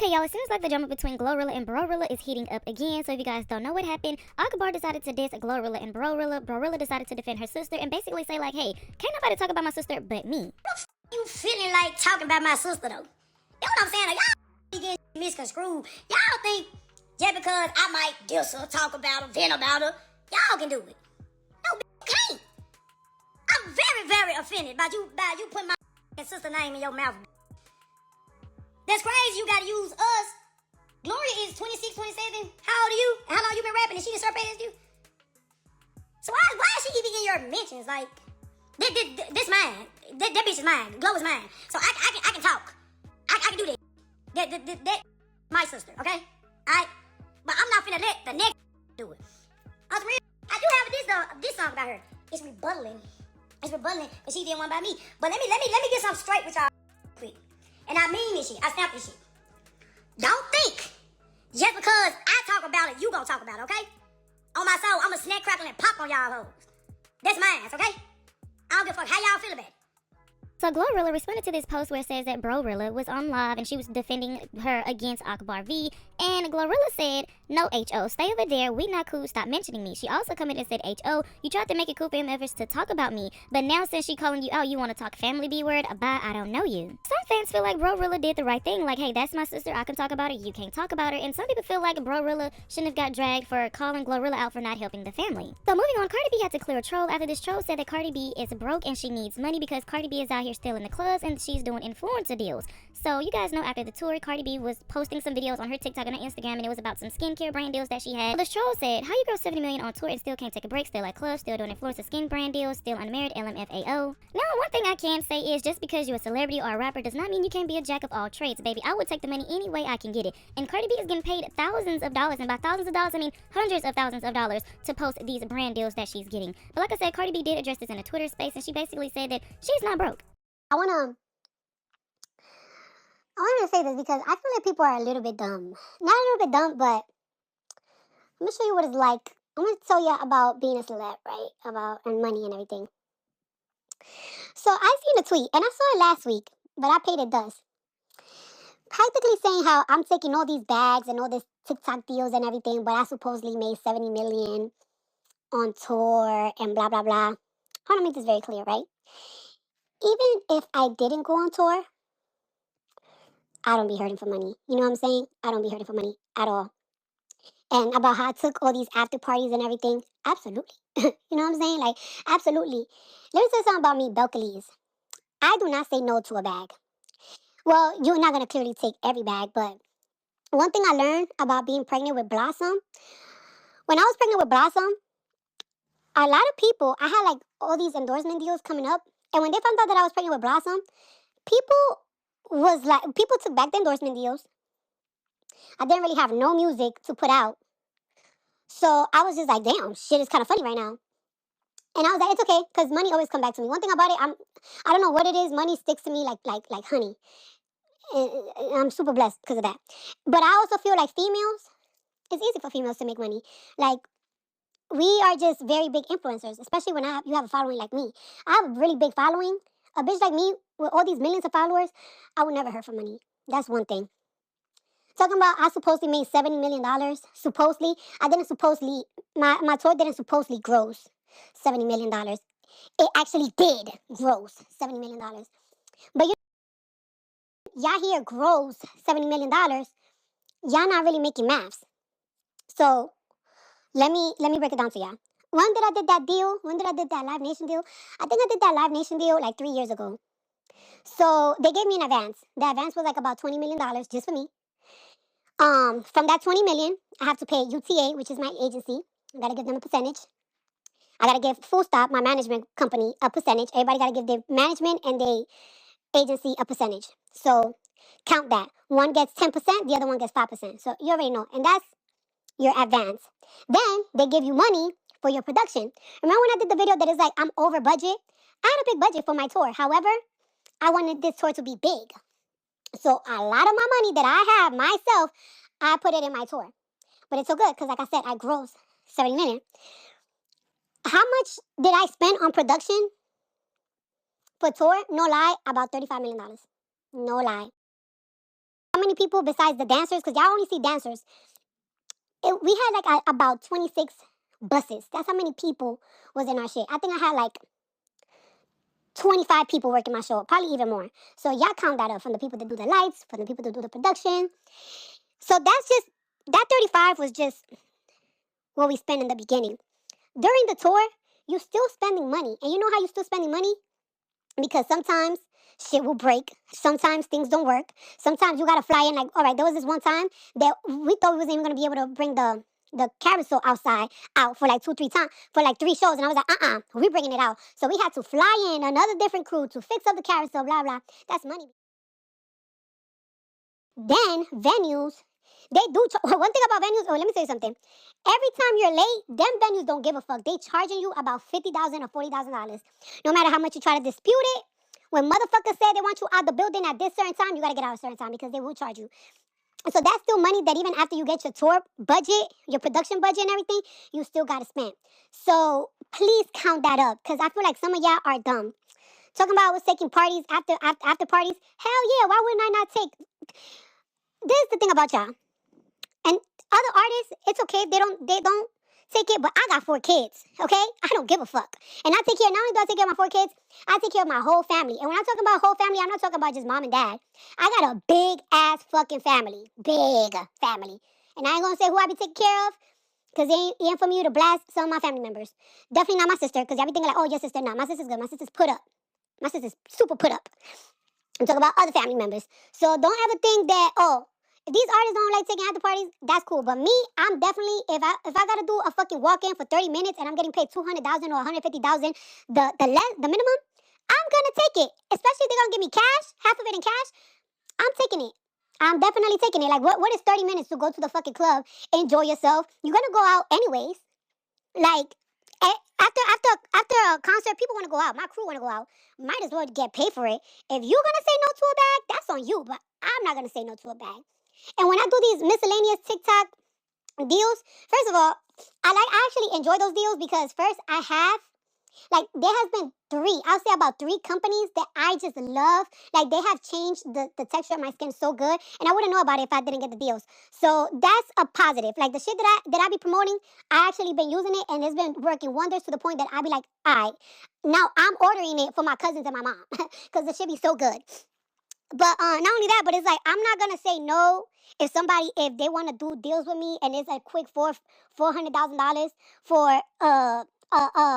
Okay, y'all, it seems like the drama between Glorilla and Brorilla is heating up again. So if you guys don't know what happened, Akbar decided to diss Glorilla and Brorilla. Brorilla decided to defend her sister and basically say like, hey, can't nobody talk about my sister but me. You feeling like talking about my sister though? You know what I'm saying? Like, y'all get misconstrued. Y'all think just because I might diss her, talk about her, vent about her, y'all can do it. No, you can't. I'm very, very offended by you putting my sister name in your mouth. That's crazy. You gotta use us. Gloria is 26, 27. How old are you? How long you been rapping? And she the surpassed you? So why is she even in your mentions? Like, this mine. That bitch is mine. Glow is mine. So I can talk. I can do that. That my sister, okay? Alright? But I'm not finna let the next do it. I do have this song about her. It's rebuttaling. And she did one by me. But let me get something straight with y'all quick. And I mean this shit. I snap this shit. Don't think just because I talk about it, you gonna talk about it, okay? On my soul, I'ma snack, crackle, and pop on y'all hoes. That's mine, okay? I don't give a fuck how y'all feel about it. So Glorilla responded to this post where it says that Brorilla was on live and she was defending her against Akbar V. And Glorilla said, no, H.O., stay over there. We not cool. Stop mentioning me. She also commented and said, H.O., you tried to make it cool for him efforts to talk about me. But now since she calling you out, you want to talk family B-word? Bye, I don't know you. Some fans feel like Brorilla did the right thing. Like, hey, that's my sister. I can talk about her. You can't talk about her. And some people feel like Brorilla shouldn't have got dragged for calling Glorilla out for not helping the family. So moving on, Cardi B had to clear a troll after this troll said that Cardi B is broke and she needs money because Cardi B is out here still in the clubs and she's doing influencer deals. So you guys know after the tour, Cardi B was posting some videos on her TikTok and her Instagram, and it was about some skincare brand deals that she had. So the troll said, how you grow 70 million on tour and still can't take a break, still at clubs, still doing influencer skin brand deals, still unmarried, LMFAO. Now, one thing I can say is just because you're a celebrity or a rapper does not mean you can't be a jack of all trades, baby. I would take the money any way I can get it. And Cardi B is getting paid thousands of dollars, and by thousands of dollars, I mean hundreds of thousands of dollars to post these brand deals that she's getting. But like I said, Cardi B did address this in a Twitter space, and she basically said that she's not broke. I wanna say this because I feel like people are a little bit dumb. Not a little bit dumb, but I'm gonna show you what it's like. I'm gonna tell you about being a celeb, right? And money and everything. So I seen a tweet, and I saw it last week, but I paid it dust. Practically saying how I'm taking all these bags and all this TikTok deals and everything, but I supposedly made 70 million on tour and blah blah blah. I wanna make this very clear, right? Even if I didn't go on tour, I don't be hurting for money. You know what I'm saying? I don't be hurting for money at all. And about how I took all these after parties and everything, absolutely. You know what I'm saying? Like, absolutely. Let me say something about me, Belcalis. I do not say no to a bag. Well, you're not going to clearly take every bag, but one thing I learned about being pregnant with Blossom, when I was pregnant with Blossom, a lot of people, I had like all these endorsement deals coming up. And when they found out that I was pregnant with Blossom, people took back the endorsement deals. I didn't really have no music to put out. So I was just like, damn, shit is kind of funny right now. And I was like, it's okay, because money always come back to me. One thing about it, I don't know what it is, money sticks to me like honey. And I'm super blessed because of that. But I also feel like females, it's easy for females to make money. Like, we are just very big influencers, especially when you have a following like me. I have a really big following. A bitch like me with all these millions of followers, I would never hurt for money. That's one thing. Talking about I supposedly made $70 million. Supposedly, I didn't supposedly, my tour didn't supposedly gross $70 million. It actually did gross $70 million. But y'all here gross $70 million. Y'all not really making maths. So let me break it down to y'all. When did I did that deal? When did I did that Live Nation deal? I think I did that Live Nation deal like 3 years ago. So they gave me an advance. The advance was like about $20 million just for me. From that 20 million, I have to pay UTA, which is my agency. I gotta give them a percentage. I gotta give Full Stop, my management company, a percentage. Everybody gotta give their management and their agency a percentage. So count that. One gets 10%, the other one gets 5%. So you already know. And that's your advance. Then they give you money for your production. Remember when I did the video that is like, I'm over budget? I had a big budget for my tour. However, I wanted this tour to be big. So a lot of my money that I have myself, I put it in my tour. But it's so good because, like I said, I grossed 70 million. How much did I spend on production for tour? No lie, about $35 million. No lie. how many people besides the dancers, because y'all only see dancers. We had like about 26 buses. That's how many people was in our shit. I think I had like 25 people working my show, probably even more. So y'all count that up from the people that do the lights, from the people that do the production. So that's just, that 35 was just what we spent in the beginning. During the tour, you still spending money. And you know how you still spending money? Because sometimes shit will break. Sometimes things don't work. Sometimes you gotta fly in. Like, all right, there was this one time that we thought we wasn't even gonna be able to bring the carousel out for like 2-3 times for like 3 shows, and I was like, we bringing it out. So we had to fly in another different crew to fix up the carousel. Blah blah. That's money. Then venues, they do. One thing about venues. Oh, let me tell you something. Every time you're late, them venues don't give a fuck. They charging you about $50,000 or $40,000. No matter how much you try to dispute it, when motherfuckers say they want you out the building at this certain time, you gotta get out at a certain time because they will charge you. So that's still money that even after you get your tour budget, your production budget and everything, you still gotta spend. So please count that up because I feel like some of y'all are dumb. Talking about I was taking parties after parties. Hell yeah, why wouldn't I not take? This is the thing about y'all. And other artists, it's okay. They don't take it, but I got 4 kids, okay? I don't give a fuck. And I take care, not only do I take care of my 4 kids, I take care of my whole family. And when I'm talking about whole family, I'm not talking about just mom and dad. I got a big ass fucking family. Big family. And I ain't gonna say who I be taking care of, because it ain't for me to blast some of my family members. Definitely not my sister, because y'all be thinking like, oh, your sister. No, my sister's good. My sister's put up. My sister's super put up. I'm talking about other family members. So don't ever think that, oh, if these artists don't like taking after parties, that's cool. But me, I'm definitely, if I gotta do a fucking walk-in for 30 minutes and I'm getting paid 200,000 or 150,000, the minimum, I'm gonna take it. Especially if they're gonna give me cash, half of it in cash, I'm taking it. I'm definitely taking it. Like what is 30 minutes to go to the fucking club, enjoy yourself? You're gonna go out anyways. Like after a concert, people want to go out. My crew want to go out. Might as well get paid for it. If you're gonna say no to a bag, that's on you. But I'm not gonna say no to a bag. And when I do these miscellaneous TikTok deals, first of all, I actually enjoy those deals because first I have like there has been I'll say about 3 companies that I just love. Like they have changed the texture of my skin so good. And I wouldn't know about it if I didn't get the deals. So that's a positive. Like the shit that I be promoting, I actually been using it and it's been working wonders to the point that I be like, alright, now I'm ordering it for my cousins and my mom. Cause the shit be so good. But not only that, but it's like I'm not gonna say no if they wanna do deals with me and it's a quick $400,000 for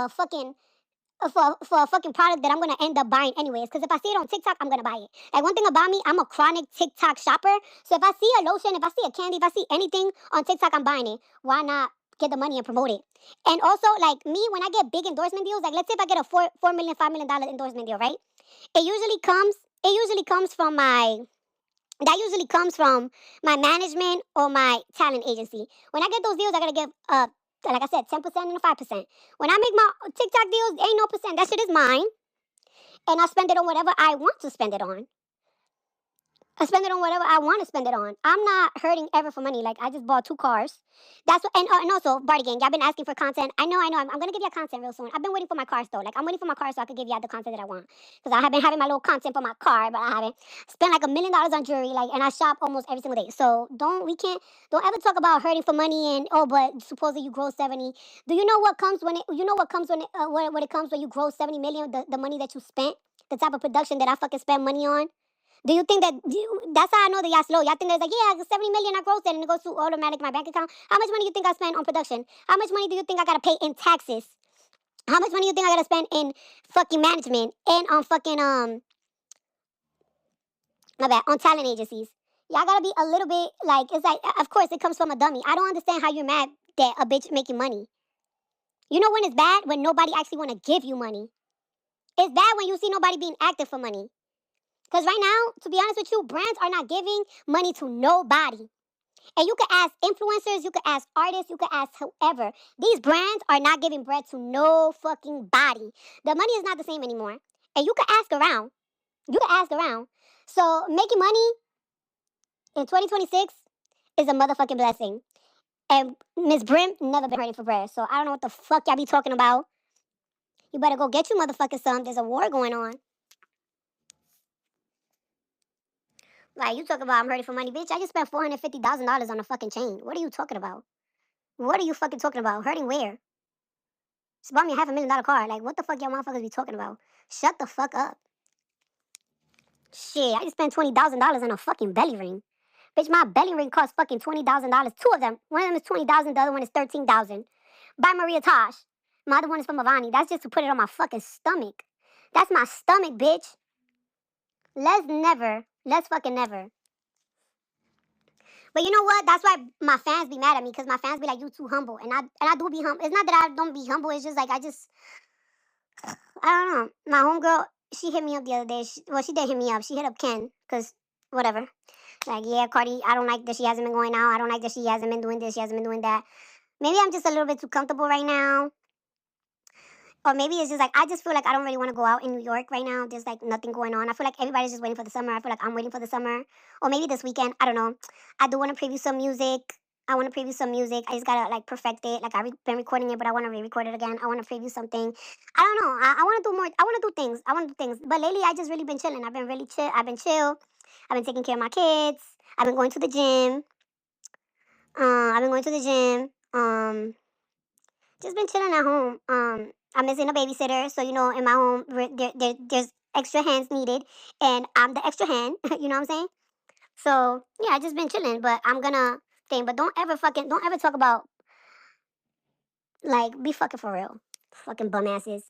fucking for a fucking product that I'm gonna end up buying anyways. Because if I see it on TikTok, I'm gonna buy it. Like one thing about me, I'm a chronic TikTok shopper. So if I see a lotion, if I see a candy, if I see anything on TikTok, I'm buying it. Why not get the money and promote it? And also, like me, when I get big endorsement deals, like let's say if I get a $4 million, $5 million endorsement deal, right? It usually comes. It usually comes from my. That usually comes from my management or my talent agency. When I get those deals, I gotta give like I said, 10% and 5%. When I make my TikTok deals, ain't no percent. That shit is mine, and I spend it on whatever I want to spend it on. I spend it on whatever I want to spend it on. I'm not hurting ever for money. Like I just bought 2 cars. That's what, and also Barty Gang. Y'all been asking for content. I know. I'm gonna give y'all content real soon. I've been waiting for my cars though. Like I'm waiting for my car so I could give y'all the content that I want. Because I have been having my little content for my car, but I haven't spent like $1 million on jewelry. Like, and I shop almost every single day. So don't ever talk about hurting for money and oh, but supposedly you grow 70. Do you know what comes when it? You know what comes when it comes when you grow 70 million? The money that you spent, the type of production that I fucking spend money on. Do you think that's how I know that y'all slow? Y'all think there's like, yeah, 70 million I grossed it and it goes to automatic my bank account. How much money do you think I spend on production? How much money do you think I gotta pay in taxes? How much money do you think I gotta spend in fucking management and on fucking my bad, on talent agencies? Y'all gotta be a little bit like it's like of course it comes from a dummy. I don't understand how you're mad that a bitch making money. You know when it's bad? When nobody actually wanna give you money. It's bad when you see nobody being active for money. Because right now, to be honest with you, brands are not giving money to nobody. And you could ask influencers, you could ask artists, you could ask whoever. These brands are not giving bread to no fucking body. The money is not the same anymore. And you could ask around. You could ask around. So making money in 2026 is a motherfucking blessing. And Miss Brim never been hurting for bread. So I don't know what the fuck y'all be talking about. You better go get you motherfuckers some. There's a war going on. Like, you talk about I'm hurting for money, bitch. I just spent $450,000 on a fucking chain. What are you talking about? What are you fucking talking about? Hurting where? She bought me a $500,000 car. Like, what the fuck y'all motherfuckers be talking about? Shut the fuck up. Shit, I just spent $20,000 on a fucking belly ring. Bitch, my belly ring costs fucking $20,000. Two of them. One of them is $20,000, the other one is $13,000. By Maria Tosh. My other one is from Avani. That's just to put it on my fucking stomach. That's my stomach, bitch. Let's fucking never. But you know what? That's why my fans be mad at me, because my fans be like, you too humble. And I do be humble. It's not that I don't be humble. It's just like I don't know. My homegirl, she hit me up the other day. She did hit me up. She hit up Ken, because whatever. Like, yeah, Cardi, I don't like that she hasn't been going out. I don't like that she hasn't been doing this. She hasn't been doing that. Maybe I'm just a little bit too comfortable right now. Or maybe it's just like, I just feel like I don't really want to go out in New York right now. There's like nothing going on. I feel like everybody's just waiting for the summer. I feel like I'm waiting for the summer. Or maybe this weekend. I don't know. I do want to preview some music. I just gotta like perfect it. Like I've been recording it, but I want to re-record it again. I want to preview something. I don't know. I want to do more. I want to do things. But lately, I just really been chilling. I've been really chill. I've been chill. I've been taking care of my kids. I've been going to the gym. I've been going to the gym. Just been chilling at home. I'm missing a babysitter, so you know, in my home, there's extra hands needed, and I'm the extra hand. You know what I'm saying? So yeah, I just been chilling, but I'm gonna think. But don't ever talk about like be fucking for real, fucking bum asses.